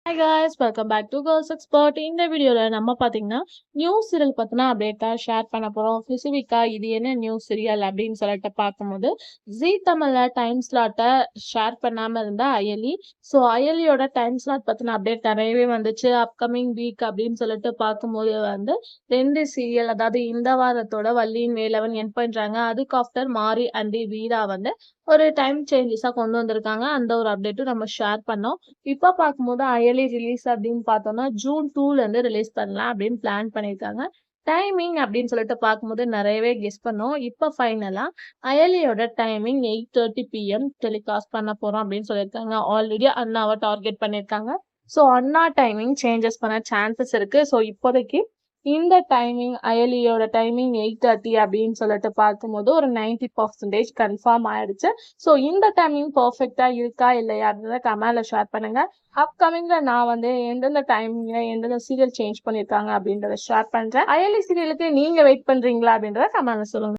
Hi guys welcome back to girls expert. இந்த வீடியோவில் நம்ம பார்த்தீங்கன்னா நியூஸ் சீரியல் பற்றினா அப்டேட்டா ஷேர் பண்ண போகிறோம். ஸ்பெசிஃபிக்காக இது என்ன நியூஸ் சீரியல் அப்படின்னு சொல்லிட்டு பார்க்கும்போது ஜீ தமிழில் டைம் ஸ்லாட்டை ஷேர் பண்ணாமல் இருந்த அயலி. ஸோ அயலியோட டைம் ஸ்லாட் பற்றின அப்டேட் நிறையவே வந்துச்சு. அப்கமிங் வீக் அப்படின்னு சொல்லிட்டு பார்க்கும்போது ரெண்டு சீரியல், அதாவது இந்த வாரத்தோட வள்ளியின் வேலவன் என் பண்ணுறாங்க. அதுக்கு ஆஃப்டர் மாரி அண்ட் வீரா ஒரு டைம் சேஞ்சஸாக கொண்டு வந்திருக்காங்க. அந்த ஒரு அப்டேட்டும் நம்ம ஷேர் பண்ணோம். இப்போ பார்க்கும்போது அயலி ரிலீஸ் அப்படின்னு பார்த்தோம்னா ஜூன் 2லேருந்து ரிலீஸ் பண்ணலாம் அப்படின்னு பிளான் பண்ணியிருக்காங்க. டைமிங் அப்படின்னு சொல்லிட்டு பார்க்கும்போது நிறையவே கெஸ் பண்ணோம். இப்போ ஃபைனலாக அயலியோட டைமிங் 8:30 PM டெலிகாஸ்ட் பண்ண போகிறோம் அப்படின்னு சொல்லியிருக்காங்க. ஆல்ரெடி அண்ணாவை டார்கெட் பண்ணியிருக்காங்க. ஸோ அண்ணா டைமிங் சேஞ்சஸ் பண்ண சான்சஸ் இருக்குது. ஸோ இப்போதைக்கு இந்த டைமிங் அயலியோட டைமிங் 8:30 அப்படின்னு சொல்லிட்டு பார்க்கும்போது ஒரு 90% கன்ஃபார்ம் ஆயிடுச்சு. ஸோ இந்த டைமிங் பர்ஃபெக்டா இருக்கா இல்லையா அப்படின்றத கமெண்ட்ல ஷேர் பண்ணுங்க. அப்கமிங்ல நான் எந்தெந்த டைமிங்ல எந்தெந்த சீரியல் சேஞ்ச் பண்ணியிருக்காங்க அப்படின்றத ஷேர் பண்றேன். அயலி சீரியலுக்கு நீங்க வெயிட் பண்றீங்களா அப்படின்றத கமெண்ட்ல சொல்லுங்க.